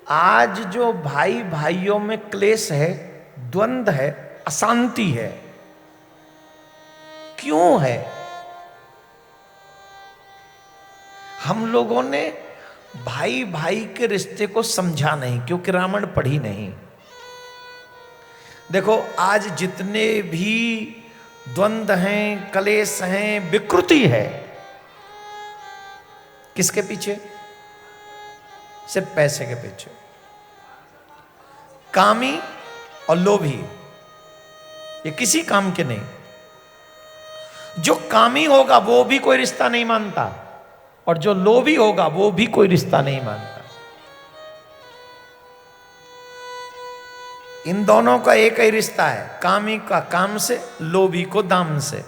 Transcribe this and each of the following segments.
आज जो भाई भाइयों में क्लेश है, द्वंद्व है, अशांति है, क्यों है? हम लोगों ने भाई भाई के रिश्ते को समझा नहीं, क्योंकि रामायण पढ़ी नहीं। देखो आज जितने भी द्वंद्व हैं, क्लेश हैं, विकृति है, किसके पीछे? सिर्फ पैसे के पीछे। कामी और लोभी, ये किसी काम के नहीं। जो कामी होगा वो भी कोई रिश्ता नहीं मानता, और जो लोभी होगा वो भी कोई रिश्ता नहीं मानता। इन दोनों का एक ही रिश्ता है, कामी का काम से, लोभी को दाम से।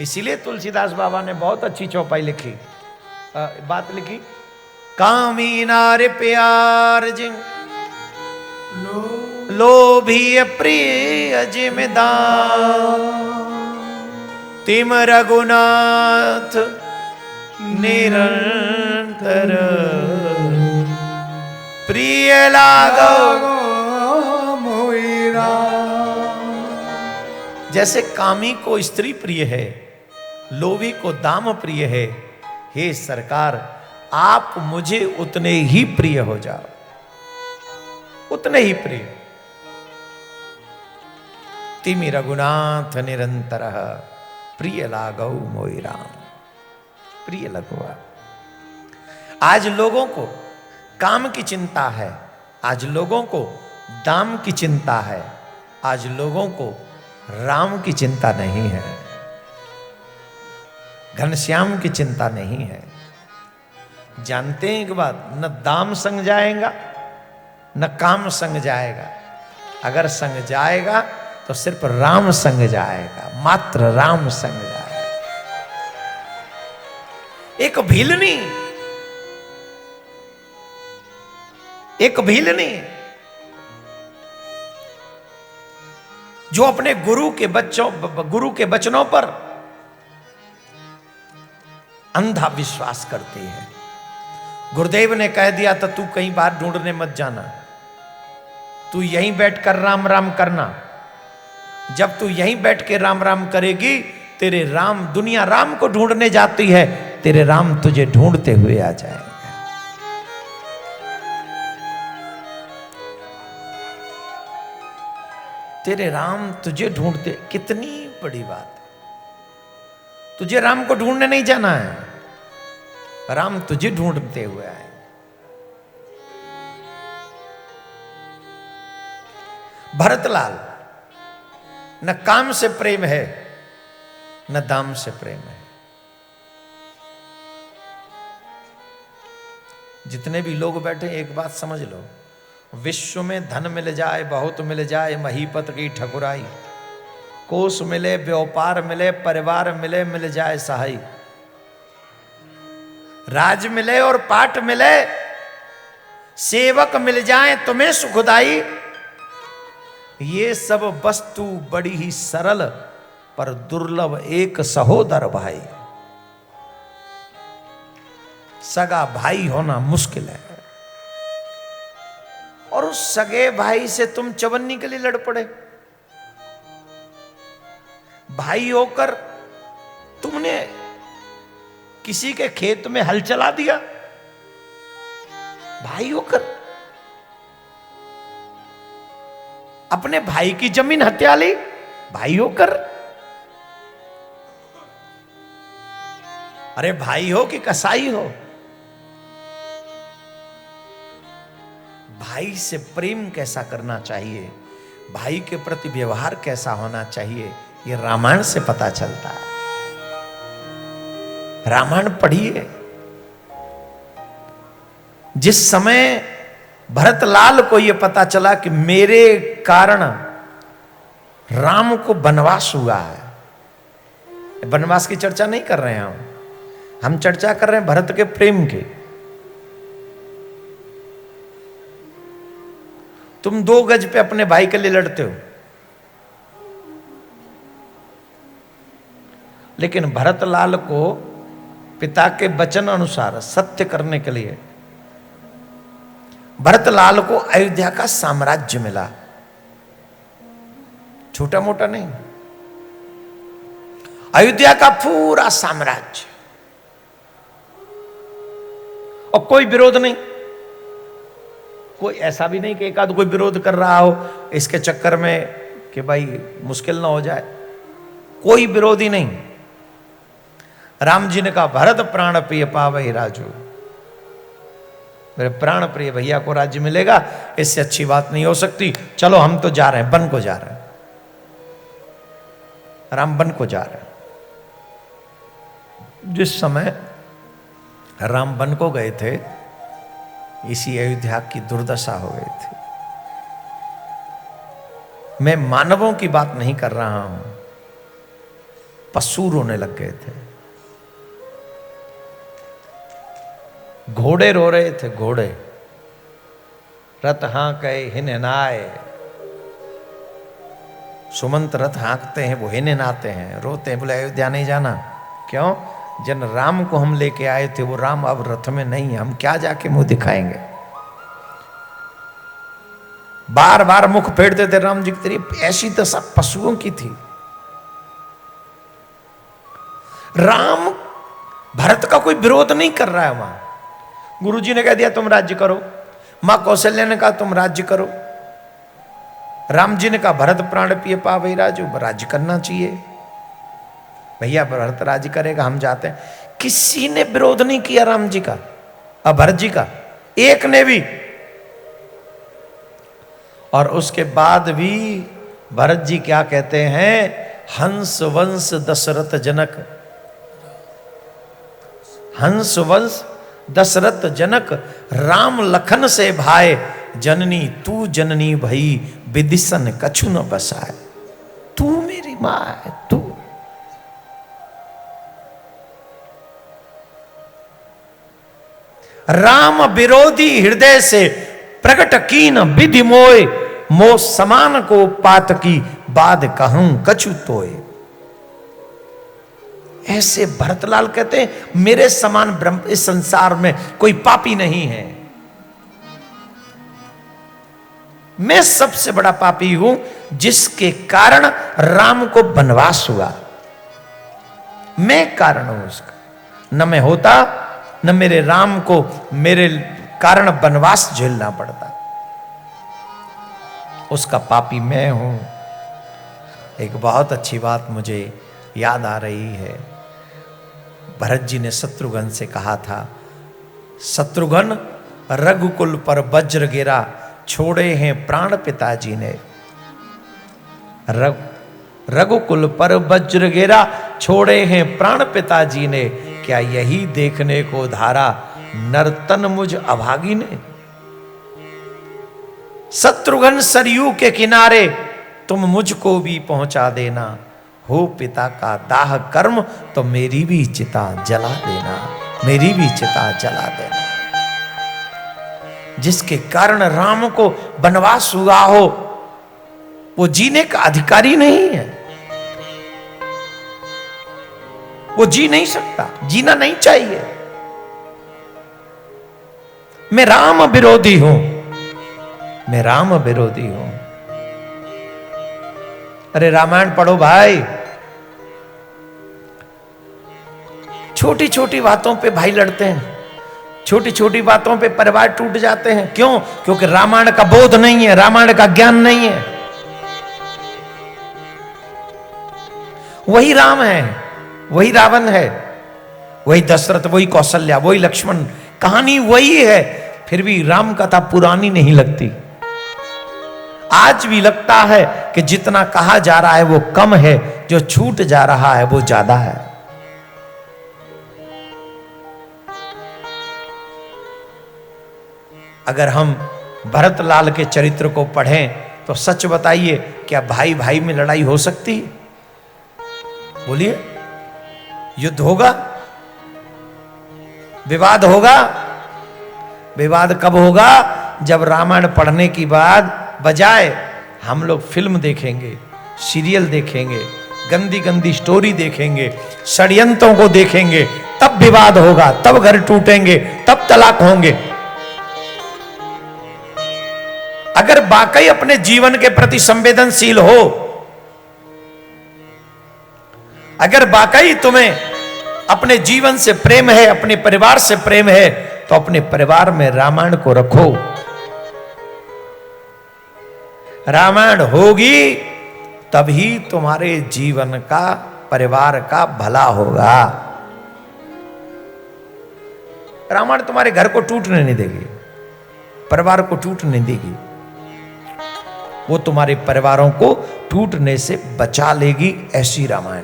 इसीलिए तुलसीदास बाबा ने बहुत अच्छी चौपाई लिखी, बात लिखी, कामी नार प्यार जिम लोभी प्रिय जिमदार, तिम रघुनाथ निरंतर प्रिय लागो मोइरा। जैसे कामी को स्त्री प्रिय है, लोभी को दाम प्रिय है, हे सरकार आप मुझे उतने ही प्रिय हो जाओ, उतने ही प्रिय। तिमि रघुनाथ निरंतर प्रिय लागौ मोहि राम, प्रिय लगुआ। आज लोगों को काम की चिंता है, आज लोगों को दाम की चिंता है, आज लोगों को राम की चिंता नहीं है, घनश्याम की चिंता नहीं है। जानते हैं एक बात, न दाम संग जाएगा न काम संग जाएगा। अगर संग जाएगा तो सिर्फ राम संग जाएगा, मात्र राम संग जाएगा। एक भीलनी, एक भीलनी जो अपने गुरु के वचनों पर अंधा विश्वास करती है। गुरुदेव ने कह दिया था तू कहीं बाहर ढूंढने मत जाना, तू यहीं बैठकर राम राम करना। जब तू यहीं बैठ के राम राम करेगी, तेरे राम, दुनिया राम को ढूंढने जाती है, तेरे राम तुझे ढूंढते हुए आ जाएंगे। तेरे राम तुझे ढूंढते, कितनी बड़ी बात। तुझे राम को ढूंढने नहीं जाना है, राम तुझे ढूंढते हुए आए। भरतलाल, न काम से प्रेम है न दाम से प्रेम है। जितने भी लोग बैठे एक बात समझ लो, विश्व में धन मिल जाए, बहुत मिल जाए, महीपत की ठकुराई, कोष मिले, व्यापार मिले, परिवार मिले, मिल जाए सहाय, राज मिले और पाठ मिले, सेवक मिल जाए तुम्हें सुखदाई, ये सब वस्तु बड़ी ही सरल पर दुर्लभ एक सहोदर भाई। सगा भाई होना मुश्किल है, और उस सगे भाई से तुम चवन्नी के लिए लड़ पड़े। भाई होकर तुमने किसी के खेत में हल चला दिया, भाई होकर अपने भाई की जमीन हत्या ली, भाई होकर। अरे भाई हो कि कसाई हो, भाई से प्रेम कैसा करना चाहिए, भाई के प्रति व्यवहार कैसा होना चाहिए, ये रामायण से पता चलता है। रामायण पढ़िए। जिस समय भरतलाल को यह पता चला कि मेरे कारण राम को वनवास हुआ है, वनवास की चर्चा नहीं कर रहे हैं हम चर्चा कर रहे हैं भरत के प्रेम की। तुम 2 गज पे अपने भाई के लिए लड़ते हो, लेकिन भरतलाल को पिता के वचन अनुसार सत्य करने के लिए भरतलाल को अयोध्या का साम्राज्य मिला, छोटा मोटा नहीं, अयोध्या का पूरा साम्राज्य, और कोई विरोध नहीं। कोई ऐसा भी नहीं कि एक आध कोई विरोध कर रहा हो इसके चक्कर में कि भाई मुश्किल ना हो जाए, कोई विरोधी नहीं। राम जी ने कहा भरत प्राण प्रिय पावई राजू, मेरे प्राण प्रिय भैया को राज्य मिलेगा, इससे अच्छी बात नहीं हो सकती। चलो हम तो जा रहे हैं, वन को जा रहे हैं, राम वन को जा रहे हैं। जिस समय राम वन को गए थे, इसी अयोध्या की दुर्दशा हो गई थी। मैं मानवों की बात नहीं कर रहा हूं, पशु रोने लग गए थे, घोड़े रो रहे थे, घोड़े। रथ हाँके हिन नाए, सुमंत रथ हाँकते हैं, वो हिन नाते हैं, रोते हैं, बोले अयोध्या नहीं जाना। क्यों? जन राम को हम लेके आए थे, वो राम अब रथ में नहीं है, हम क्या जाके मुंह दिखाएंगे। बार बार मुख फेरते थे राम जी की तरफ। ऐसी तो सब पशुओं की थी। राम भरत का कोई विरोध नहीं कर रहा है वहां। गुरुजी ने कह दिया तुम राज्य करो, मां कौशल्या ने कहा तुम राज्य करो, राम जी ने कहा भरत प्राण प्रिय पावई राजू, राज्य करना चाहिए भैया, भरत राज्य करेगा, हम जाते हैं। किसी ने विरोध नहीं किया राम जी का और भरत जी का, एक ने भी। और उसके बाद भी भरत जी क्या कहते हैं, हंस वंश दशरथ जनक, हंस वंश दशरथ जनक, राम लखन से भाए, जननी तू जननी भई, विदिशन कछु न बसाए। तू मेरी मां है, तू। राम विरोधी हृदय से प्रकट कीन विधि मोय, मो समान को पात की बाद कहूं कछु तोय। ऐसे भरतलाल कहते हैं मेरे समान ब्रह्म इस संसार में कोई पापी नहीं है, मैं सबसे बड़ा पापी हूं जिसके कारण राम को वनवास हुआ, मैं कारण हूं उसका। न मैं होता न मेरे राम को मेरे कारण वनवास झेलना पड़ता, उसका पापी मैं हूं। एक बहुत अच्छी बात मुझे याद आ रही है, भरत जी ने शत्रुघ्न से कहा था, शत्रुघ्न रघुकुल पर वज्र गिरा, छोड़े हैं प्राण पिताजी ने। रघुकुल पर वज्र गिरा, छोड़े हैं प्राण पिताजी ने, क्या यही देखने को धारा नर्तन मुझ अभागी ने। शत्रुघ्न सरयू के किनारे तुम मुझको भी पहुंचा देना, हो पिता का दाह कर्म तो मेरी भी चिता जला देना, मेरी भी चिता जला देना। जिसके कारण राम को वनवास हुआ हो वो जीने का अधिकारी नहीं है, वो जी नहीं सकता, जीना नहीं चाहिए। मैं राम विरोधी हूं, मैं राम विरोधी हूं। अरे रामायण पढ़ो भाई, छोटी छोटी बातों पे भाई लड़ते हैं, छोटी छोटी बातों पे परिवार टूट जाते हैं। क्यों? क्योंकि रामायण का बोध नहीं है, रामायण का ज्ञान नहीं है। वही राम है, वही रावण है, वही दशरथ, वही कौशल्या, वही लक्ष्मण, कहानी वही है, फिर भी राम कथा पुरानी नहीं लगती। आज भी लगता है कि जितना कहा जा रहा है वो कम है, जो छूट जा रहा है वो ज्यादा है। अगर हम भरतलाल के चरित्र को पढ़ें तो सच बताइए, क्या भाई भाई में लड़ाई हो सकती है? बोलिए, युद्ध होगा, विवाद होगा। विवाद कब होगा? जब रामायण पढ़ने की बाद बजाय हम लोग फिल्म देखेंगे, सीरियल देखेंगे, गंदी गंदी स्टोरी देखेंगे, षड्यंत्रों को देखेंगे, तब विवाद होगा, तब घर टूटेंगे, तब तलाक होंगे। अगर वाकई अपने जीवन के प्रति संवेदनशील हो, अगर वाकई तुम्हें अपने जीवन से प्रेम है, अपने परिवार से प्रेम है, तो अपने परिवार में रामायण को रखो। रामायण होगी तभी तुम्हारे जीवन का, परिवार का भला होगा। रामायण तुम्हारे घर को टूटने नहीं देगी, परिवार को टूटने नहीं देगी, वो तुम्हारे परिवारों को टूटने से बचा लेगी। ऐसी रामायण।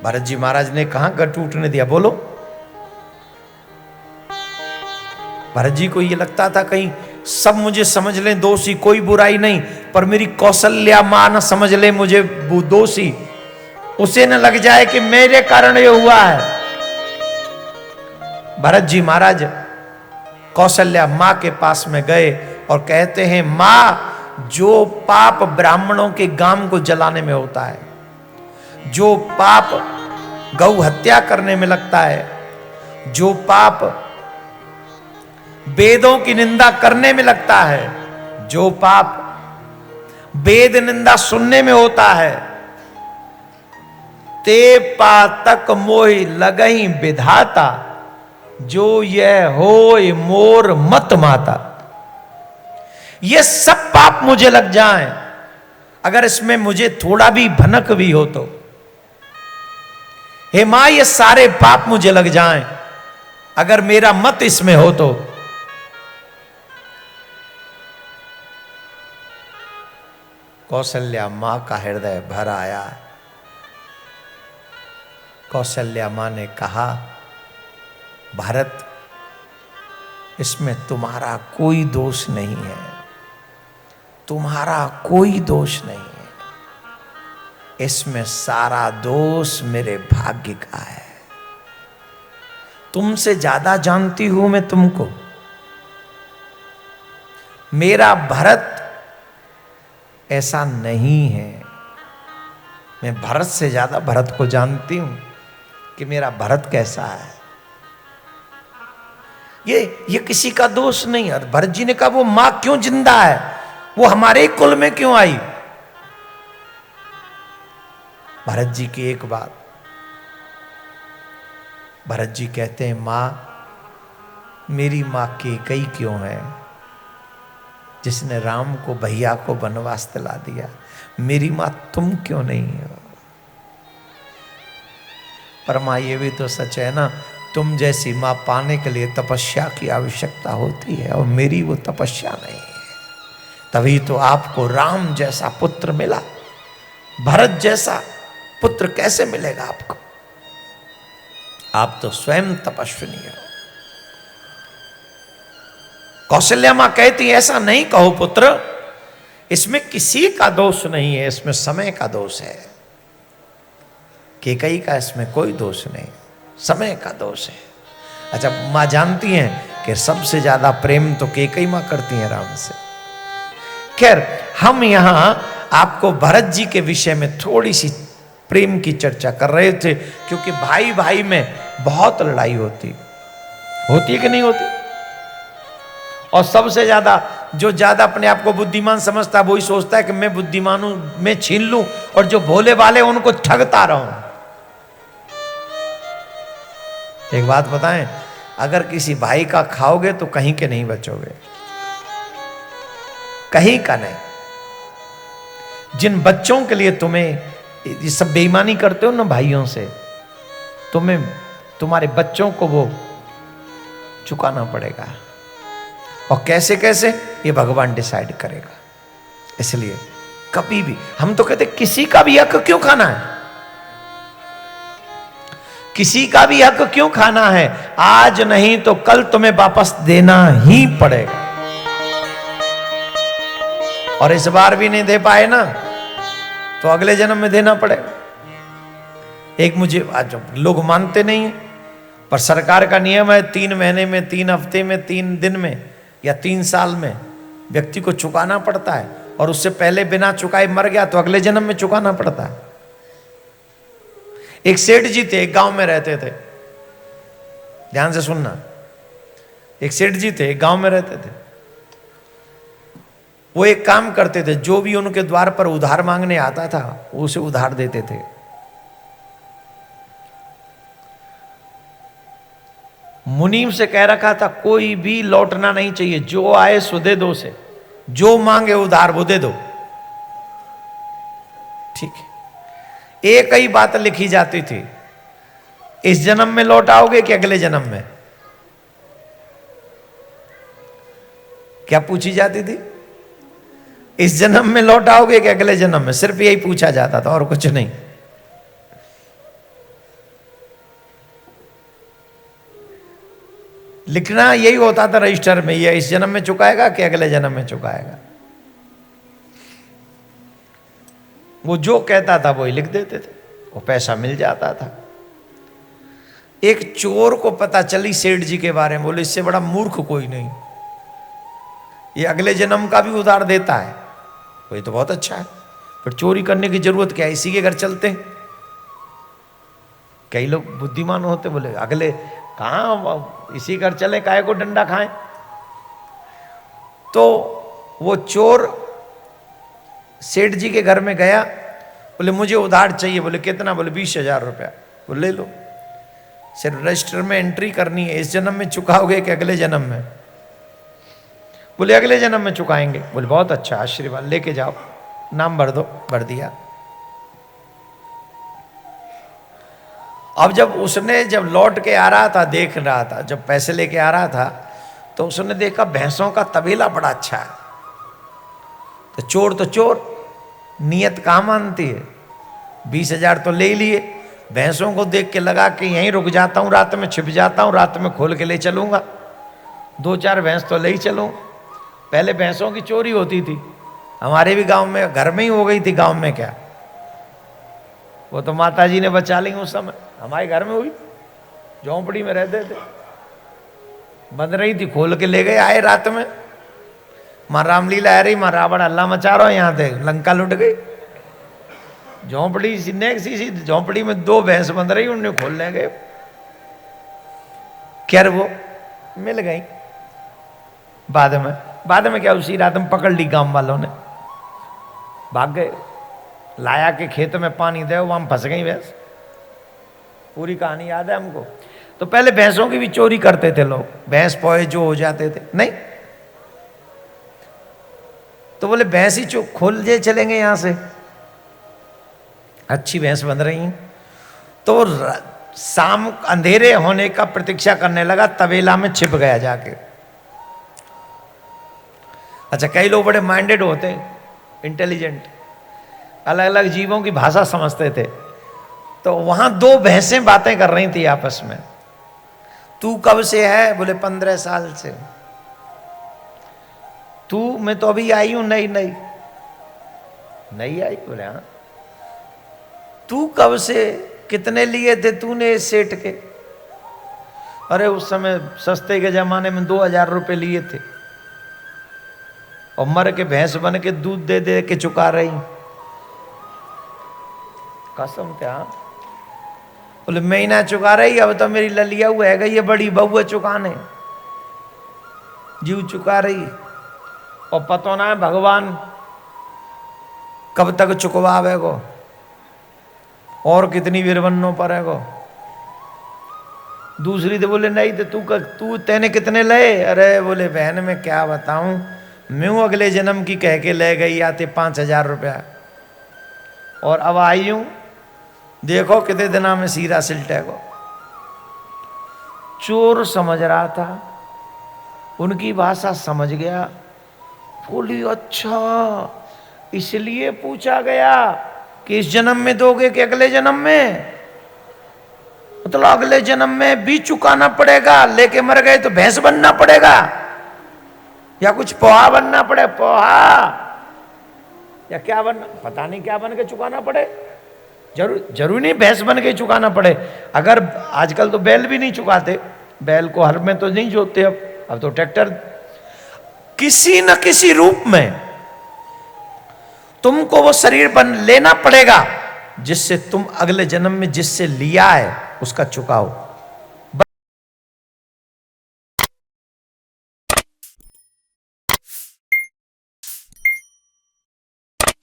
भरत जी महाराज ने कहां घर टूटने दिया, बोलो। भरत जी को यह लगता था कहीं सब मुझे समझ लें दोषी, कोई बुराई नहीं, पर मेरी कौशल्या मां न समझ ले मुझे दोषी, उसे न लग जाए कि मेरे कारण ये हुआ है। भरत जी महाराज कौशल्या मां के पास में गए और कहते हैं, मां, जो पाप ब्राह्मणों के गांव को जलाने में होता है, जो पाप गौ हत्या करने में लगता है, जो पाप वेदों की निंदा करने में लगता है, जो पाप वेद निंदा सुनने में होता है, ते पातक मोहि लगहि विधाता, जो यह होय मोर मत माता। ये सब पाप मुझे लग जाएं, अगर इसमें मुझे थोड़ा भी भनक भी हो तो, हे मां, ये सारे पाप मुझे लग जाएं, अगर मेरा मत इसमें हो तो। कौशल्या मां का हृदय भर आया। कौशल्या मां ने कहा, भरत, इसमें तुम्हारा कोई दोष नहीं है, तुम्हारा कोई दोष नहीं है, इसमें सारा दोष मेरे भाग्य का है। तुमसे ज्यादा जानती हूं मैं तुमको। मेरा भरत ऐसा नहीं है। मैं भरत से ज्यादा भरत को जानती हूं कि मेरा भरत कैसा है। ये किसी का दोष नहीं है। भरत जी ने कहा, वो मां क्यों जिंदा है, वो हमारे कुल में क्यों आई। भरत जी की एक बात, भरत जी कहते हैं, मां, मेरी मां कैकेयी क्यों है, जिसने राम को, भैया को वनवास दिला दिया, मेरी मां तुम क्यों नहीं हो। पर मां, ये भी तो सच है ना, तुम जैसी मां पाने के लिए तपस्या की आवश्यकता होती है, और मेरी वो तपस्या नहीं है। तभी तो आपको राम जैसा पुत्र मिला, भरत जैसा पुत्र कैसे मिलेगा आपको। आप तो स्वयं तपस्विनी हो। कौशल्या मां कहती, ऐसा नहीं कहो पुत्र, इसमें किसी का दोष नहीं है, इसमें समय का दोष है। कैकेयी का इसमें कोई दोष नहीं, समय का दोष है। अच्छा, मां जानती हैं कि सबसे ज्यादा प्रेम तो कैकेयी मां करती हैं राम से। खैर, हम यहां आपको भरत जी के विषय में थोड़ी सी प्रेम की चर्चा कर रहे थे, क्योंकि भाई भाई में बहुत लड़ाई होती है कि नहीं होती। और सबसे ज्यादा जो ज्यादा अपने आप को बुद्धिमान समझता है, वही सोचता है कि मैं बुद्धिमान हूं, मैं छीन लूं, और जो भोले वाले उनको ठगता रहूं। एक बात बताएं, अगर किसी भाई का खाओगे तो कहीं के नहीं बचोगे, कहीं का नहीं। जिन बच्चों के लिए तुम्हें ये सब बेईमानी करते हो ना भाइयों से, तुम्हें तुम्हारे बच्चों को वो चुकाना पड़ेगा। और कैसे कैसे, ये भगवान डिसाइड करेगा। इसलिए कभी भी हम तो कहते, किसी का भी हक क्यों खाना है, किसी का भी हक क्यों खाना है। आज नहीं तो कल तुम्हें वापस देना ही पड़ेगा। और इस बार भी नहीं दे पाए ना, तो अगले जन्म में देना पड़ेगा। एक मुझे, आज लोग मानते नहीं है, पर सरकार का नियम है 3 महीने में, 3 हफ्ते में, 3 दिन में या 3 साल में व्यक्ति को चुकाना पड़ता है। और उससे पहले बिना चुकाए मर गया तो अगले जन्म में चुकाना पड़ता है। एक सेठ जी थे, एक गांव में रहते थे, ध्यान से सुनना। एक सेठ जी थे, एक गांव में रहते थे। वो एक काम करते थे, जो भी उनके द्वार पर उधार मांगने आता था वो उसे उधार देते थे। मुनीम से कह रखा था कोई भी लौटना नहीं चाहिए, जो आए सो दे दो से, जो मांगे उधार वो दे दो। ठीक है। एक ही बात लिखी जाती थी, इस जन्म में लौट आओगे कि अगले जन्म में? क्या पूछी जाती थी? इस जन्म में लौट आओगे कि अगले जन्म में? सिर्फ यही पूछा जाता था और कुछ नहीं। लिखना यही होता था रजिस्टर में, ये इस जन्म में चुकाएगा कि अगले जन्म में चुकाएगा। वो जो कहता था वही लिख देते थे, वो पैसा मिल जाता था। एक चोर को पता चली सेठ जी के बारे में, बोले इससे बड़ा मूर्ख कोई नहीं, ये अगले जन्म का भी उधार देता है, वही तो बहुत अच्छा है, पर चोरी करने की जरूरत क्या है, इसी के घर चलते हैं। कई लोग बुद्धिमान होते, बोले अगले कहाँ, इसी घर चले, काहे को डंडा खाएं। तो वो चोर सेठ जी के घर में गया, बोले मुझे उधार चाहिए। बोले कितना? बोले 20,000 रुपया। बोले ले लो, सिर्फ रजिस्टर में एंट्री करनी है, इस जन्म में चुकाओगे कि अगले जन्म में? बोले अगले जन्म में चुकाएंगे। बोले बहुत अच्छा, आशीर्वाद, लेके जाओ, नाम भर दो। भर दिया। अब जब लौट के आ रहा था, देख रहा था, जब पैसे लेके आ रहा था तो उसने देखा भैंसों का तबेला बड़ा अच्छा है। तो चोर नियत कहाँ मानती है, 20,000 तो ले लिए। भैंसों को देख के लगा कि यहीं रुक जाता हूँ, रात में छिप जाता हूँ, रात में खोल के ले चलूंगा, 2-4 भैंस तो ले ही चलूँ। पहले भैंसों की चोरी होती थी, हमारे भी गांव में, घर में ही हो गई थी। गांव में क्या, वो तो माता जी ने बचा ली उस समय, हमारे घर में हुई, झोंपड़ी में रहते थे, बंद रही थी, खोल के ले गए। आए रात में, माँ रामलीला आ रही, माँ रावण अल्लाह मचा रहा, यहाँ थे लंका लुट गई। झोंपड़ी सी झोंपड़ी में 2 भैंस बंद रही, उन्हें खोल ले गए। खैर वो मिल गई। बाद में क्या, उसी रात में पकड़ ली गांव वालों ने, भाग गए। लाया के खेत में पानी दे, वहां फंस गई भैंस। पूरी कहानी याद है हमको। तो पहले भैंसों की भी चोरी करते थे लोग, भैंस पोए जो हो जाते थे, नहीं तो बोले भैंस ही खोल जे चलेंगे यहां से, अच्छी भैंस बन रही हैं। तो शाम अंधेरे होने का प्रतीक्षा करने लगा, तबेला में छिप गया जाके। अच्छा, कई लोग बड़े माइंडेड होते हैं, इंटेलिजेंट, अलग अलग जीवों की भाषा समझते थे। तो वहां 2 भैंसें बातें कर रही थी आपस में। तू कब से है? बोले 15 साल से। तू, मैं तो अभी आई हूं, नई आई। बोले हाँ। तू कब से? कितने लिए थे तूने इस सेठ के? अरे उस समय सस्ते के जमाने में 2,000 रुपए लिए थे, और मर के भैंस बन के दूध दे दे के चुका रही। कसम क्या? बोले मैं ही ना चुका रही, अब तो मेरी ललिया हुआ है, ये बड़ी बहू चुकाने, जीव चुका रही। और पता ना है भगवान कब तक चुकवावे को, और कितनी वीरवन्नों पर है को। दूसरी तो बोले नहीं, तो तू तेने कितने लए? अरे बोले बहन मैं क्या बताऊं, मैं अगले जन्म की कह के ले गई आते 5,000 रुपया, और अब आई हूं, देखो कितने दिना में सीरा सिलटे को। चोर समझ रहा था, उनकी भाषा समझ गया। बोली अच्छा, इसलिए पूछा गया कि इस जन्म में दोगे कि अगले जन्म में? मतलब अगले जन्म में भी चुकाना पड़ेगा, लेके मर गए तो भैंस बनना पड़ेगा, या कुछ पोहा बनना पड़े, पोहा या क्या बनना, पता नहीं क्या बन के चुकाना पड़े। जरूरी नहीं भैंस बन के चुकाना पड़े। अगर आजकल तो बैल भी नहीं चुकाते, बैल को हर में तो नहीं जोतते, अब तो ट्रैक्टर। किसी न किसी रूप में तुमको वो शरीर बन लेना पड़ेगा, जिससे तुम अगले जन्म में जिससे लिया है उसका चुकाओ।